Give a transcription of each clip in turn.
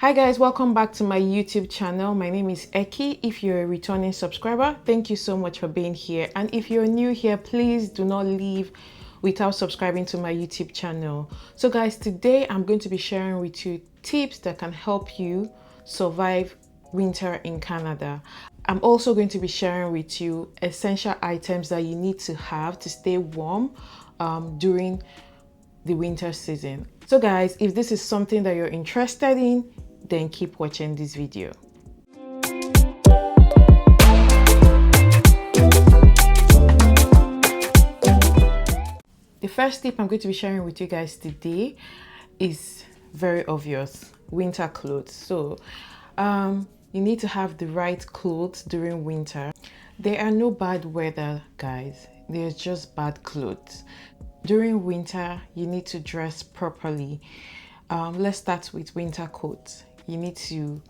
Hi guys, welcome back to my YouTube channel. My name is Eki. If you're a returning subscriber, thank you so much for being here. And if you're new here, please do not leave without subscribing to my YouTube channel. So guys, today I'm going to be sharing with you tips that can help you survive winter in Canada. I'm also going to be sharing with you essential items that you need to have to stay warm during the winter season. So guys, if this is something that you're interested in, then keep watching this video. The first tip I'm going to be sharing with you guys today is very obvious: winter clothes. So you need to have the right clothes during winter. There are no bad weather, guys. There's just bad clothes. During winter, you need to dress properly. Let's start with winter coats. You need to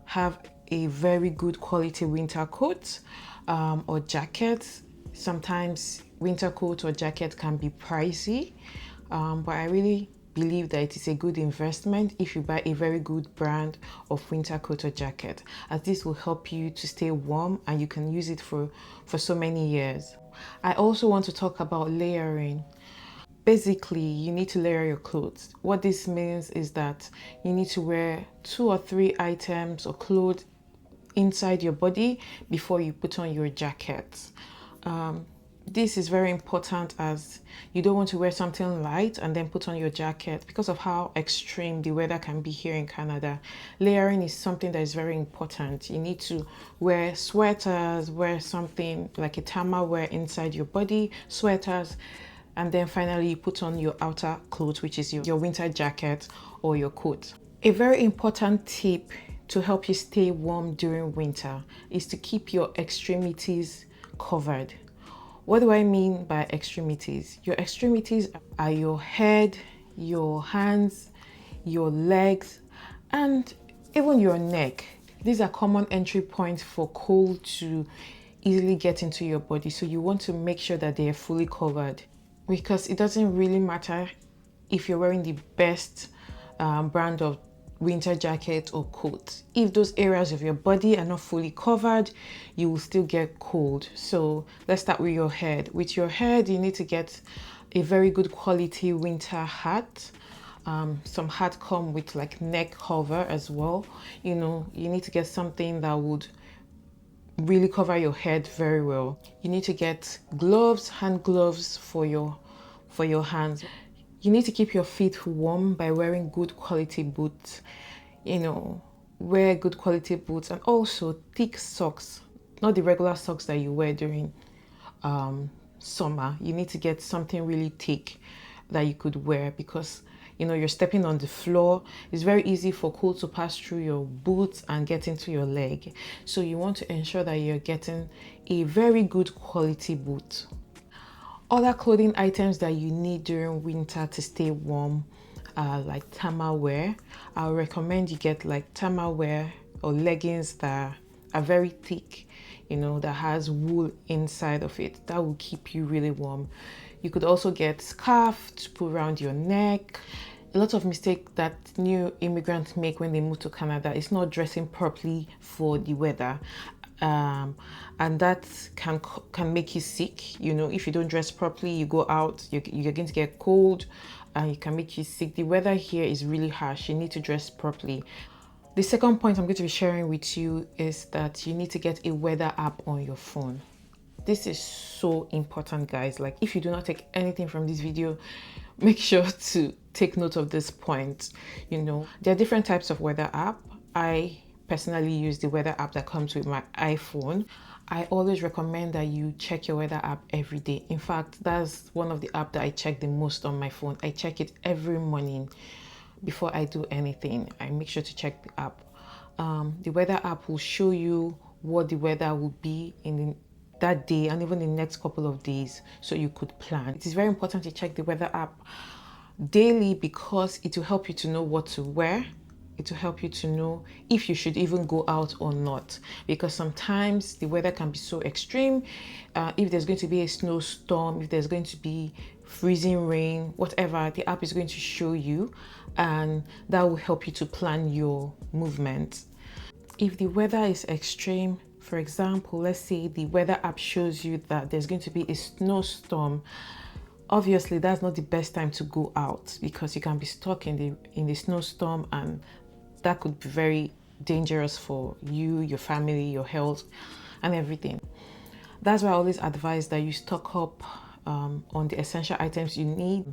have a very good quality winter coat or jacket. Sometimes winter coat or jacket can be pricey, but I really believe that it is a good investment if you buy a very good brand of winter coat or jacket, as this will help you to stay warm and you can use it for so many years. I also want to talk about layering. Basically, you need to layer your clothes. What this means is that you need to wear 2 or 3 items or clothes inside your body before you put on your jacket. This is very important, as you don't want to wear something light and then put on your jacket because of how extreme the weather can be here in Canada. Layering is something that is very important. You need to wear sweaters, wear something like a thermal wear inside your body, sweaters, and then finally you put on your outer clothes, which is your winter jacket or your coat. A very important tip to help you stay warm during winter is to keep your extremities covered. What do I mean by extremities? Your extremities are your head, your hands, your legs, and even your neck. These are common entry points for cold to easily get into your body, so you want to make sure that they are fully covered, because it doesn't really matter if you're wearing the best brand of winter jacket or coat. If those areas of your body are not fully covered, you will still get cold. So let's start with your head. With your head, you need to get a very good quality winter hat. Some hats come with like neck cover as well. You need to get something that would really cover your head very well. You need to get gloves, hand gloves for your hands. You need to keep your feet warm by wearing good quality boots. Wear good quality boots, and also thick socks, not the regular socks that you wear during summer. You need to get something really thick that you could wear, because you're stepping on the floor. It's very easy for cold to pass through your boots and get into your leg. So you want to ensure that you're getting a very good quality boot. Other clothing items that you need during winter to stay warm are like thermal wear. I would recommend you get like thermal wear or leggings that are very thick, that has wool inside of it. That will keep you really warm. You could also get scarf to put around your neck. A lot of mistake that new immigrants make when they move to Canada is not dressing properly for the weather. And that can make you sick. If you don't dress properly, you go out, you're going to get cold, and it can make you sick. The weather here is really harsh. You need to dress properly. The second point I'm going to be sharing with you is that you need to get a weather app on your phone. This is so important, guys. Like, if you do not take anything from this video, make sure to take note of this point. There are different types of weather app. I personally use the weather app that comes with my iPhone. I always recommend that you check your weather app every day. In fact, that's one of the apps that I check the most on my phone. I check it every morning before I do anything. I make sure to check the app. The weather app will show you what the weather will be in that day and even the next couple of days, so you could plan. It is very important to check the weather app daily, because it will help you to know what to wear. It will help you to know if you should even go out or not, because sometimes the weather can be so extreme. If there's going to be a snowstorm, if there's going to be freezing rain, whatever, the app is going to show you, and that will help you to plan your movement. If the weather is extreme, for example, let's say the weather app shows you that there's going to be a snowstorm, obviously that's not the best time to go out, because you can be stuck in the snowstorm, and that could be very dangerous for you, your family, your health, and everything. That's why I always advise that you stock up on the essential items you need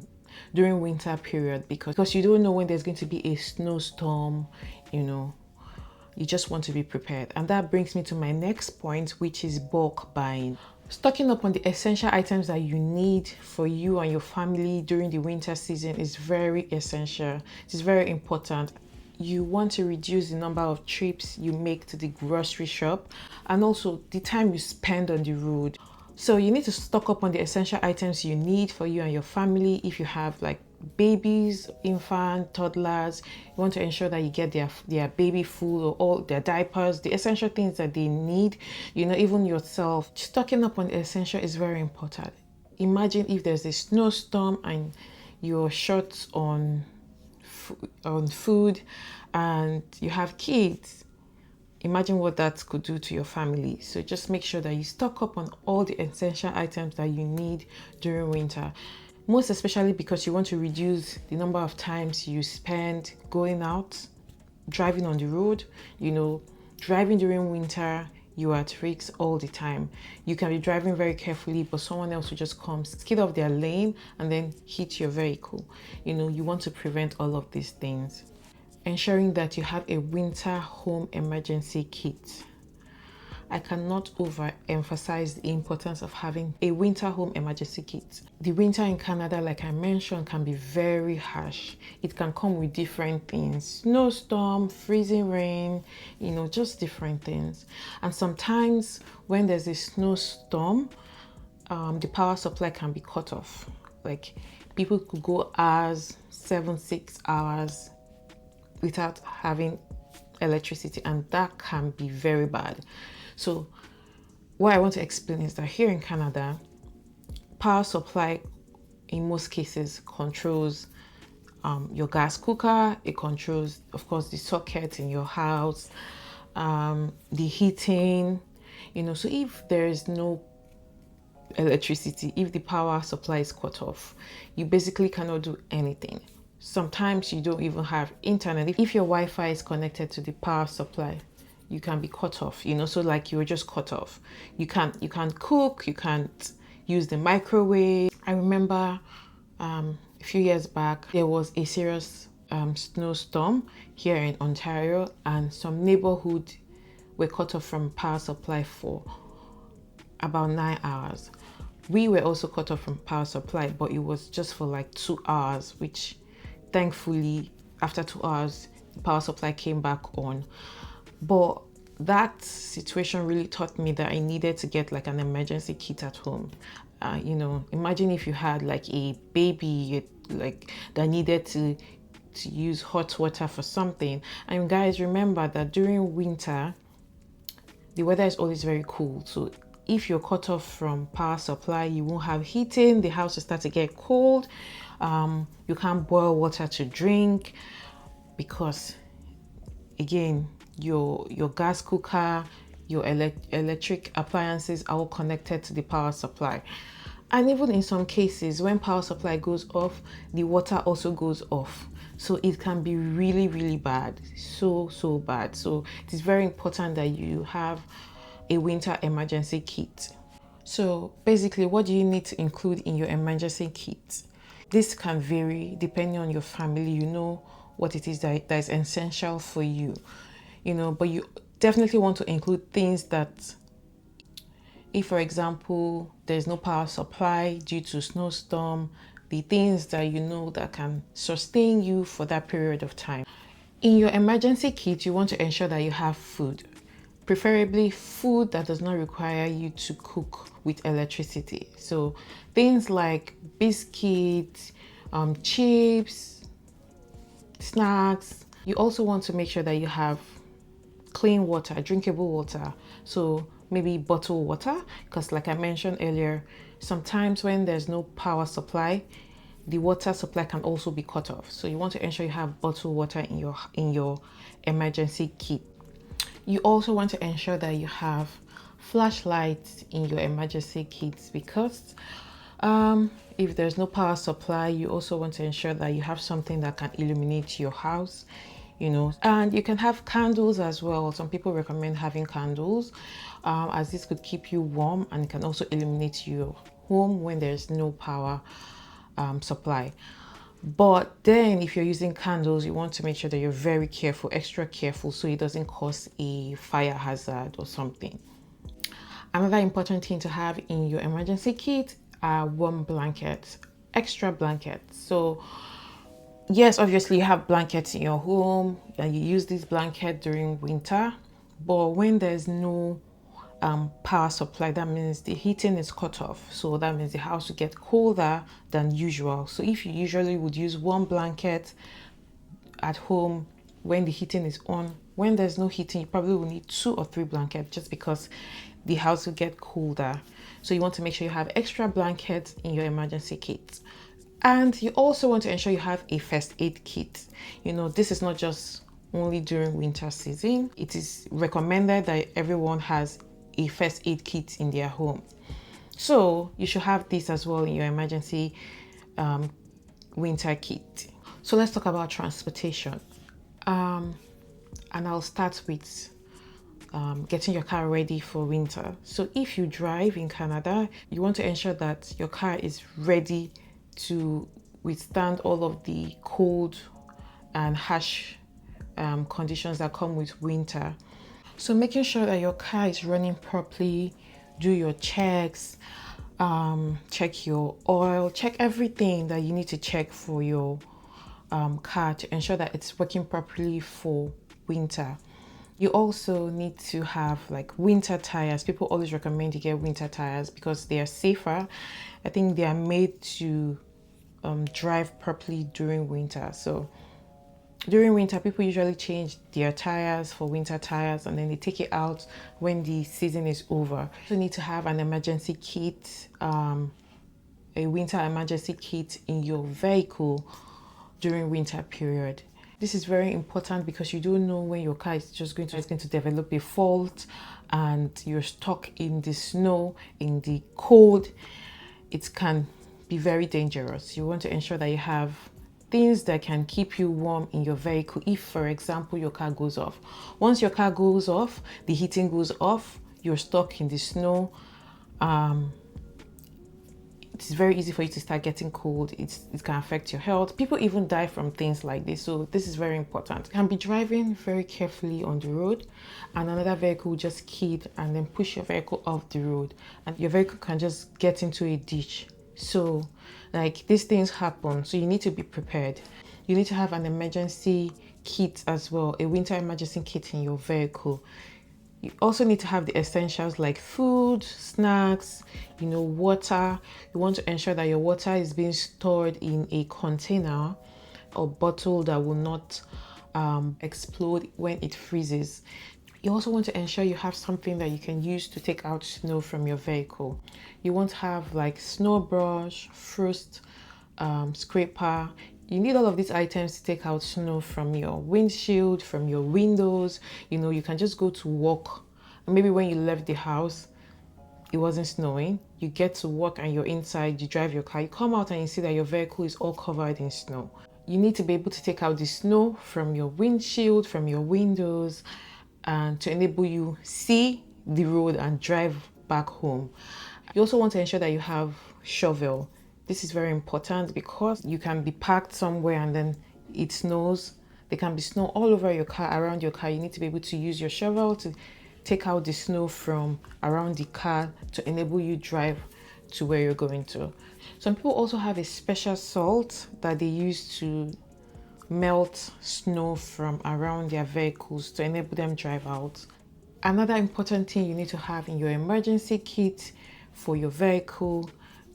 during winter period, because you don't know when there's going to be a snowstorm. You just want to be prepared. And that brings me to my next point, which is bulk buying. Stocking up on the essential items that you need for you and your family during the winter season is very essential. It is very important. You want to reduce the number of trips you make to the grocery shop, and also the time you spend on the road. So you need to stock up on the essential items you need for you and your family. If you have like babies, infant, toddlers, you want to ensure that you get their baby food or all their diapers, the essential things that they need. Even yourself, stocking up on the essential is very important. Imagine if there's a snowstorm and you're short on food and you have kids. Imagine what that could do to your family. So just make sure that you stock up on all the essential items that you need during winter. Most especially because you want to reduce the number of times you spend going out, driving on the road. Driving during winter, you are at risk all the time. You can be driving very carefully, but someone else will just come, skid off their lane, and then hit your vehicle. You want to prevent all of these things. Ensuring that you have a winter home emergency kit. I cannot overemphasize the importance of having a winter home emergency kit. The winter in Canada, like I mentioned, can be very harsh. It can come with different things: snowstorm, freezing rain, just different things. And sometimes when there's a snowstorm, the power supply can be cut off. Like, people could go hours, 7-6 hours without having electricity, and that can be very bad. So what I want to explain is that here in Canada, power supply in most cases controls your gas cooker. It controls, of course, the socket in your house, the heating. So if there is no electricity, if the power supply is cut off, you basically cannot do anything. Sometimes you don't even have internet. If your Wi-Fi is connected to the power supply, you can be cut off, so like you're just cut off. You can't cook, you can't use the microwave. I remember a few years back, there was a serious snowstorm here in Ontario, and some neighborhood were cut off from power supply for about 9 hours. We were also cut off from power supply, but it was just for like 2 hours, which thankfully after 2 hours the power supply came back on. But that situation really taught me that I needed to get like an emergency kit at home. Imagine if you had like a baby that needed to use hot water for something. And guys, remember that during winter the weather is always very cool. So if you're cut off from power supply, you won't have heating, the house will start to get cold. You can't boil water to drink, because again, your gas cooker, your electric appliances are all connected to the power supply. And even in some cases, when power supply goes off, the water also goes off. So it can be really, really bad. So bad. So it is very important that you have a winter emergency kit. So basically, what do you need to include in your emergency kit? This can vary depending on your family. What it is that is essential for you. But you definitely want to include things that, if for example there's no power supply due to snowstorm, the things that that can sustain you for that period of time. In your emergency kit, you want to ensure that you have food, preferably food that does not require you to cook with electricity. So things like biscuits, chips, snacks. You also want to make sure that you have clean water, drinkable water. So maybe bottled water, because like I mentioned earlier, Sometimes when there's no power supply, the water supply can also be cut off. So you want to ensure you have bottled water in your emergency kit. You also want to ensure that you have flashlights in your emergency kits because if there's no power supply, you also want to ensure that you have something that can illuminate your house, and you can have candles as well. Some people recommend having candles as this could keep you warm and it can also illuminate your home when there's no power supply. But then if you're using candles, you want to make sure that you're very careful, extra careful, so it doesn't cause a fire hazard or something. Another important thing to have in your emergency kit are warm blankets, extra blankets. So yes, obviously you have blankets in your home and you use this blanket during winter, but when there's no power supply, that means the heating is cut off. So that means the house will get colder than usual. So if you usually would use one blanket at home when the heating is on, when there's no heating, you probably will need 2 or 3 blankets just because the house will get colder. So you want to make sure you have extra blankets in your emergency kit. And you also want to ensure you have a first aid kit. This is not just only during winter season. It is recommended that everyone has a first aid kit in their home. So you should have this as well in your emergency winter kit. So let's talk about transportation. And I'll start with getting your car ready for winter. So if you drive in Canada, you want to ensure that your car is ready to withstand all of the cold and harsh conditions that come with winter. So making sure that your car is running properly, do your checks, check your oil, check everything that you need to check for your car to ensure that it's working properly for winter. You also need to have like winter tires. People always recommend you get winter tires because they are safer. I think they are made to drive properly during winter. So during winter, people usually change their tires for winter tires and then they take it out when the season is over. You need to have an emergency kit, a winter emergency kit in your vehicle during winter period. This is very important because you don't know when your car is going to develop a fault and you're stuck in the snow, in the cold. It can be very dangerous. You want to ensure that you have things that can keep you warm in your vehicle if, for example, your car goes off. Once your car goes off, the heating goes off, you're stuck in the snow. It's very easy for you to start getting cold. It can affect your health. People even die from things like this. So this is very important. You can be driving very carefully on the road and another vehicle will just kid and then push your vehicle off the road and your vehicle can just get into a ditch. So like these things happen. So you need to be prepared. You need to have an emergency kit as well, a winter emergency kit in your vehicle. You also need to have the essentials like food, snacks, water. You want to ensure that your water is being stored in a container or bottle that will not explode when it freezes. You also want to ensure you have something that you can use to take out snow from your vehicle. You want to have like snow brush, frost scraper. You need all of these items to take out snow from your windshield, from your windows. You can just go to work. Maybe when you left the house, it wasn't snowing. You get to work and you're inside, you drive your car, you come out and you see that your vehicle is all covered in snow. You need to be able to take out the snow from your windshield, from your windows, and to enable you see the road and drive back home. You also want to ensure that you have shovel. This is very important because you can be parked somewhere and then it snows. There can be snow all over your car, around your car. You need to be able to use your shovel to take out the snow from around the car to enable you drive to where you're going to. Some people also have a special salt that they use to melt snow from around their vehicles to enable them drive out. Another important thing you need to have in your emergency kit for your vehicle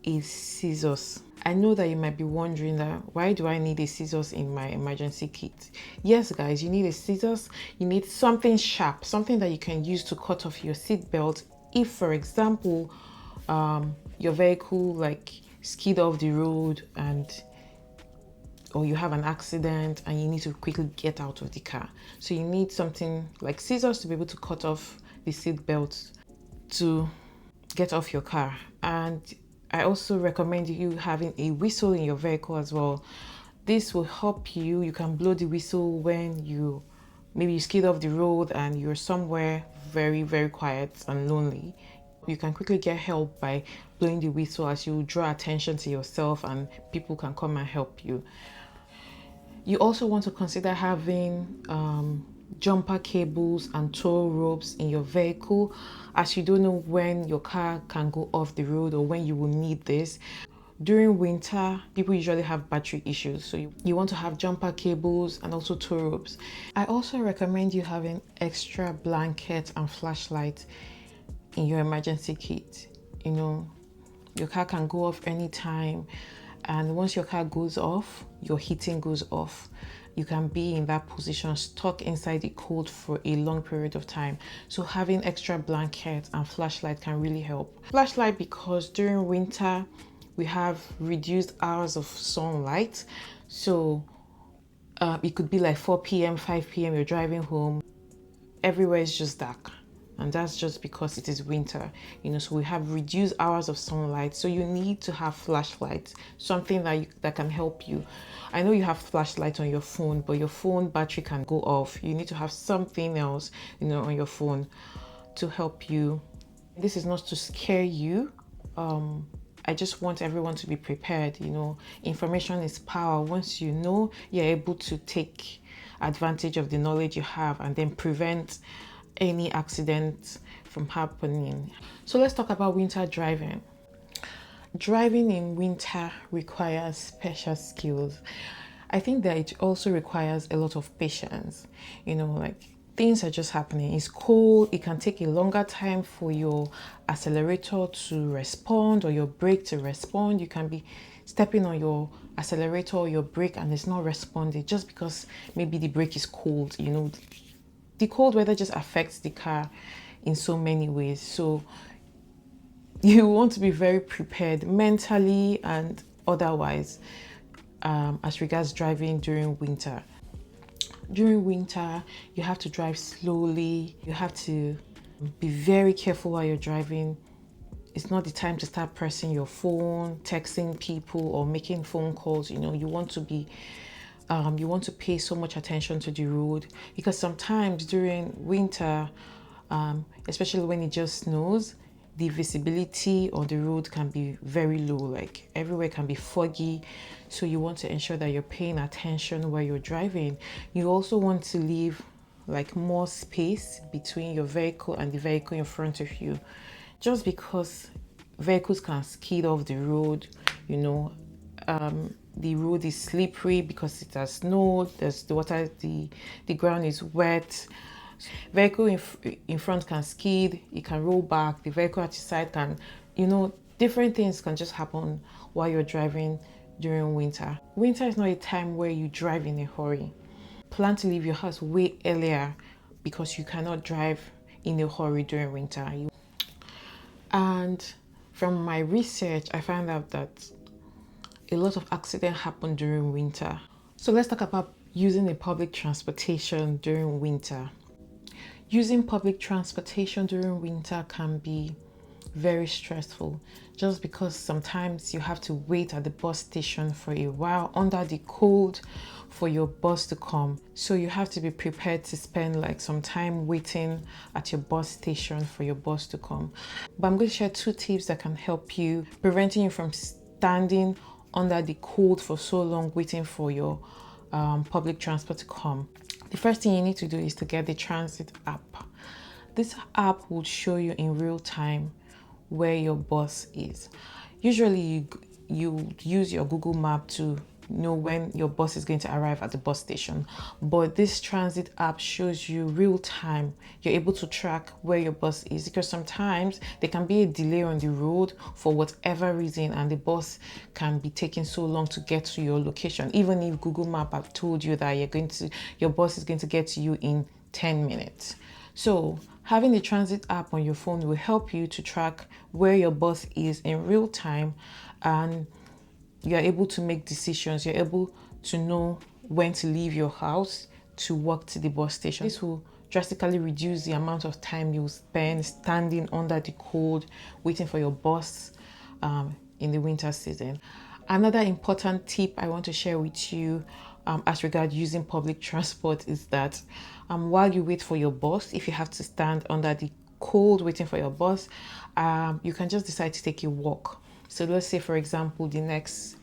is scissors. I know that you might be wondering that why do I need a scissors in my emergency kit? Yes guys, you need a scissors. You need something sharp, something that you can use to cut off your seat belt if, for example, your vehicle like skid off the road or you have an accident and you need to quickly get out of the car. So you need something like scissors to be able to cut off the seat belt to get off your car. And I also recommend you having a whistle in your vehicle as well. This will help you. You can blow the whistle when maybe you skid off the road and you're somewhere very, very quiet and lonely. You can quickly get help by blowing the whistle as you draw attention to yourself and people can come and help you. You also want to consider having jumper cables and tow ropes in your vehicle, as you don't know when your car can go off the road or when you will need this. During winter, people usually have battery issues, so you want to have jumper cables and also tow ropes. I also recommend you having extra blankets and flashlights in your emergency kit. You know, your car can go off anytime, and once your car goes off, your heating goes off. You can be in that position, stuck inside the cold for a long period of time. So having extra blankets and flashlight can really help. Flashlight because during winter, we have reduced hours of sunlight. So it could be like 4 p.m., 5 p.m., you're driving home. Everywhere is just dark. And that's just because it is winter, so we have reduced hours of sunlight. So you need to have flashlights, something that can help you. I know you have flashlight on your phone, but your phone battery can go off. You need to have something else, on your phone to help you. This is not to scare you. I just want everyone to be prepared. Information is power. Once you know, you're able to take advantage of the knowledge you have and then prevent any accidents from happening. So let's talk about winter driving. Driving in winter requires special skills. I think that it also requires a lot of patience. Like things are just happening. It's cold. It can take a longer time for your accelerator to respond or your brake to respond. You can be stepping on your accelerator or your brake and it's not responding just because maybe the brake is cold. The cold weather just affects the car in so many ways. So you want to be very prepared mentally and otherwise as regards driving during winter. During winter, you have to drive slowly. You have to be very careful while you're driving. It's not the time to start pressing your phone, texting people or making phone calls. You want to pay so much attention to the road, because sometimes during winter, especially when it just snows, the visibility on the road can be very low, like everywhere can be foggy. So you want to ensure that you're paying attention while you're driving. You also want to leave like more space between your vehicle and the vehicle in front of you, just because vehicles can skid off the road. The road is slippery because it has snowed, there's the water, the ground is wet. Vehicle in front can skid, it can roll back, the vehicle at your side can, different things can just happen while you're driving during winter. Winter is not a time where you drive in a hurry. Plan to leave your house way earlier because you cannot drive in a hurry during winter. And from my research, I found out that a lot of accidents happen during winter. So let's talk about using a public transportation during winter. Using public transportation during winter can be very stressful, just because sometimes you have to wait at the bus station for a while under the cold for your bus to come. So you have to be prepared to spend like some time waiting at your bus station for your bus to come. But I'm going to share 2 tips that can help you, preventing you from standing under the cold for so long waiting for your public transport to come. The first thing you need to do is to get the transit app. This app will show you in real time where your bus is. Usually you use your Google map to know when your bus is going to arrive at the bus station, but this transit app shows you real time. You're able to track where your bus is, because sometimes there can be a delay on the road for whatever reason and the bus can be taking so long to get to your location, even if Google Map have told you that your bus is going to get to you in 10 minutes. So Having the transit app on your phone will help you to track where your bus is in real time, and you're able to make decisions. You're able to know when to leave your house to walk to the bus station. This will drastically reduce the amount of time you spend standing under the cold waiting for your bus in the winter season. Another important tip I want to share with you as regards using public transport is that while you wait for your bus, if you have to stand under the cold waiting for your bus, you can just decide to take a walk. So let's say, for example, the next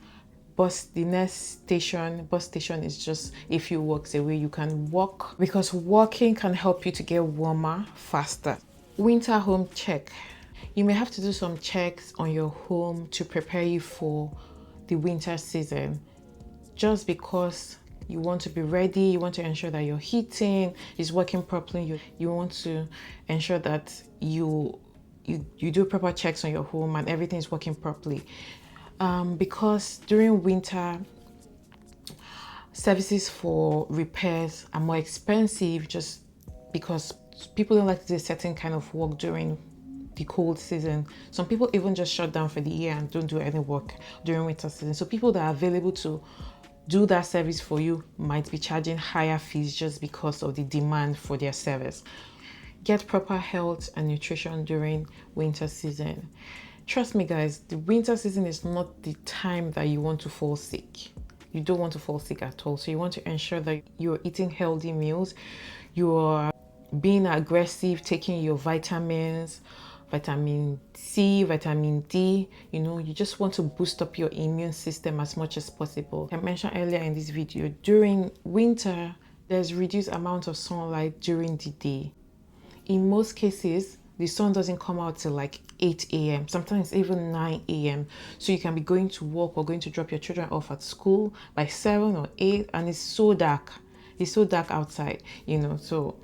bus station is just a few walks away. You can walk, because walking can help you to get warmer faster. Winter home check. You may have to do some checks on your home to prepare you for the winter season, just because you want to be ready. You want to ensure that your heating is working properly. You want to ensure that you do proper checks on your home and everything is working properly. Because during winter, services for repairs are more expensive, just because people don't like to do a certain kind of work during the cold season. Some people even just shut down for the year and don't do any work during winter season. So people that are available to do that service for you might be charging higher fees just because of the demand for their service. Get proper health and nutrition during winter season. Trust me, guys, the winter season is not the time that you want to fall sick. You don't want to fall sick at all. So you want to ensure that you're eating healthy meals, you're being aggressive, taking your vitamins, vitamin C, vitamin D. You just want to boost up your immune system as much as possible. I mentioned earlier in this video, during winter, there's reduced amount of sunlight during the day. In most cases, the sun doesn't come out till like 8 a.m. sometimes even 9 a.m. So you can be going to work or going to drop your children off at school by 7 or 8, and it's so dark. It's so dark outside, so.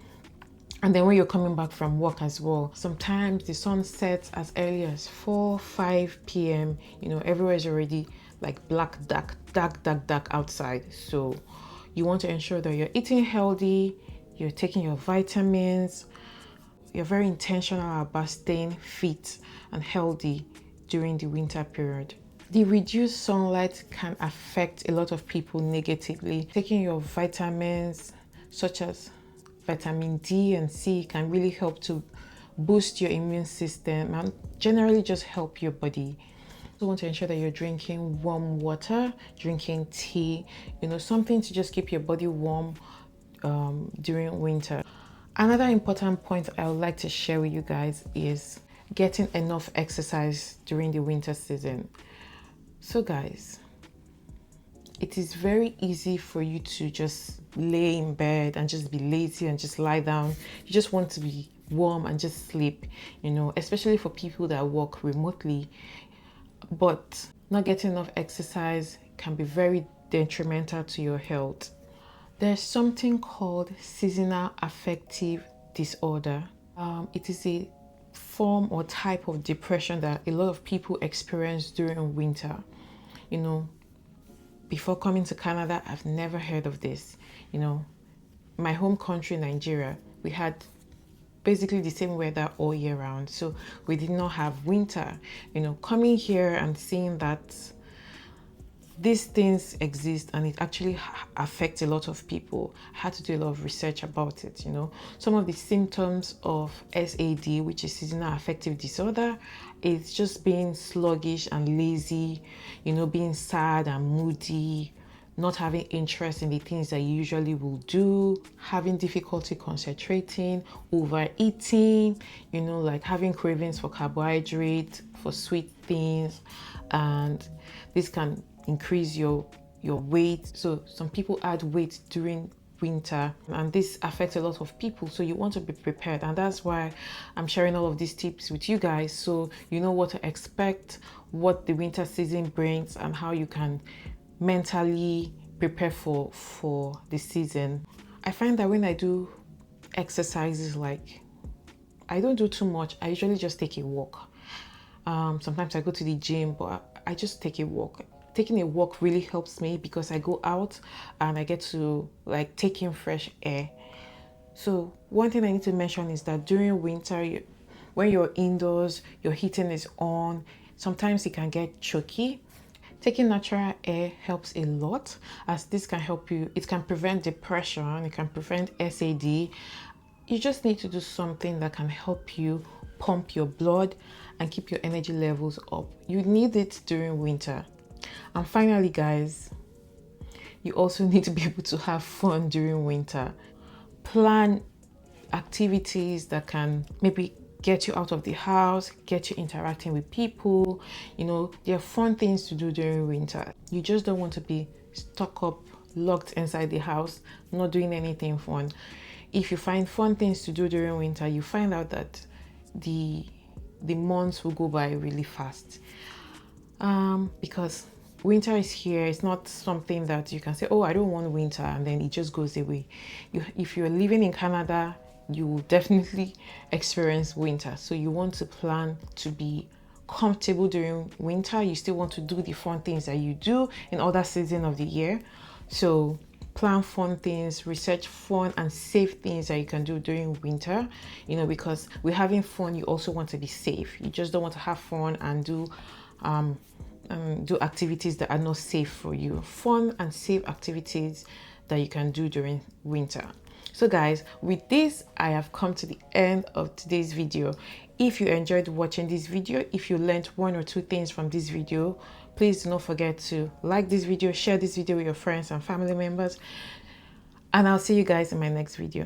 And then when you're coming back from work as well, sometimes the sun sets as early as 4, 5 p.m. Everywhere is already like black, dark outside. So you want to ensure that you're eating healthy, you're taking your vitamins, you're very intentional about staying fit and healthy during the winter period. The reduced sunlight can affect a lot of people negatively. Taking your vitamins such as vitamin D and C can really help to boost your immune system and generally just help your body. You want to ensure that you're drinking warm water, drinking tea, something to just keep your body warm during winter. Another important point I would like to share with you guys is getting enough exercise during the winter season. So guys, it is very easy for you to just lay in bed and just be lazy and just lie down. You just want to be warm and just sleep, especially for people that work remotely. But not getting enough exercise can be very detrimental to your health. There's something called seasonal affective disorder. It is a form or type of depression that a lot of people experience during winter. Before coming to Canada, I've never heard of this. My home country, Nigeria, we had basically the same weather all year round. So we did not have winter. Coming here and seeing that these things exist and it actually affects a lot of people. I had to do a lot of research about it. Some of the symptoms of SAD, which is seasonal affective disorder, is just being sluggish and lazy, being sad and moody, not having interest in the things that you usually will do, having difficulty concentrating, overeating, like having cravings for carbohydrate, for sweet things, and this can increase your weight. So some people add weight during winter and this affects a lot of people, so you want to be prepared, and that's why I'm sharing all of these tips with you guys, so you know what to expect, what the winter season brings, and how you can mentally prepare for the season. I find that when I do exercises, like I don't do too much, I usually just take a walk. Sometimes I go to the gym, but I just take a walk. Taking a walk really helps me because I go out and I get to like take in fresh air. So one thing I need to mention is that during winter, when you're indoors, your heating is on, sometimes it can get choky. Taking natural air helps a lot, as this can help you. It can prevent depression, it can prevent SAD. You just need to do something that can help you pump your blood and keep your energy levels up. You need it during winter. And finally, guys, you also need to be able to have fun during winter. Plan activities that can maybe get you out of the house, get you interacting with people. You know, there are fun things to do during winter. You just don't want to be stuck up, locked inside the house, not doing anything fun. If you find fun things to do during winter, you find out that the months will go by really fast. Because winter is here. It's not something that you can say, oh, I don't want winter, and then it just goes away. If you're living in Canada, you will definitely experience winter. So you want to plan to be comfortable during winter. You still want to do the fun things that you do in other seasons of the year. So plan fun things, research fun and safe things that you can do during winter, you know, because we're having fun, you also want to be safe. You just don't want to have fun and do activities that are not safe for you. Fun and safe activities that you can do during winter. So guys, with this, I have come to the end of today's video. If you enjoyed watching this video, if you learned one or two things from this video, please do not forget to like this video, share this video with your friends and family members, and I'll see you guys in my next video.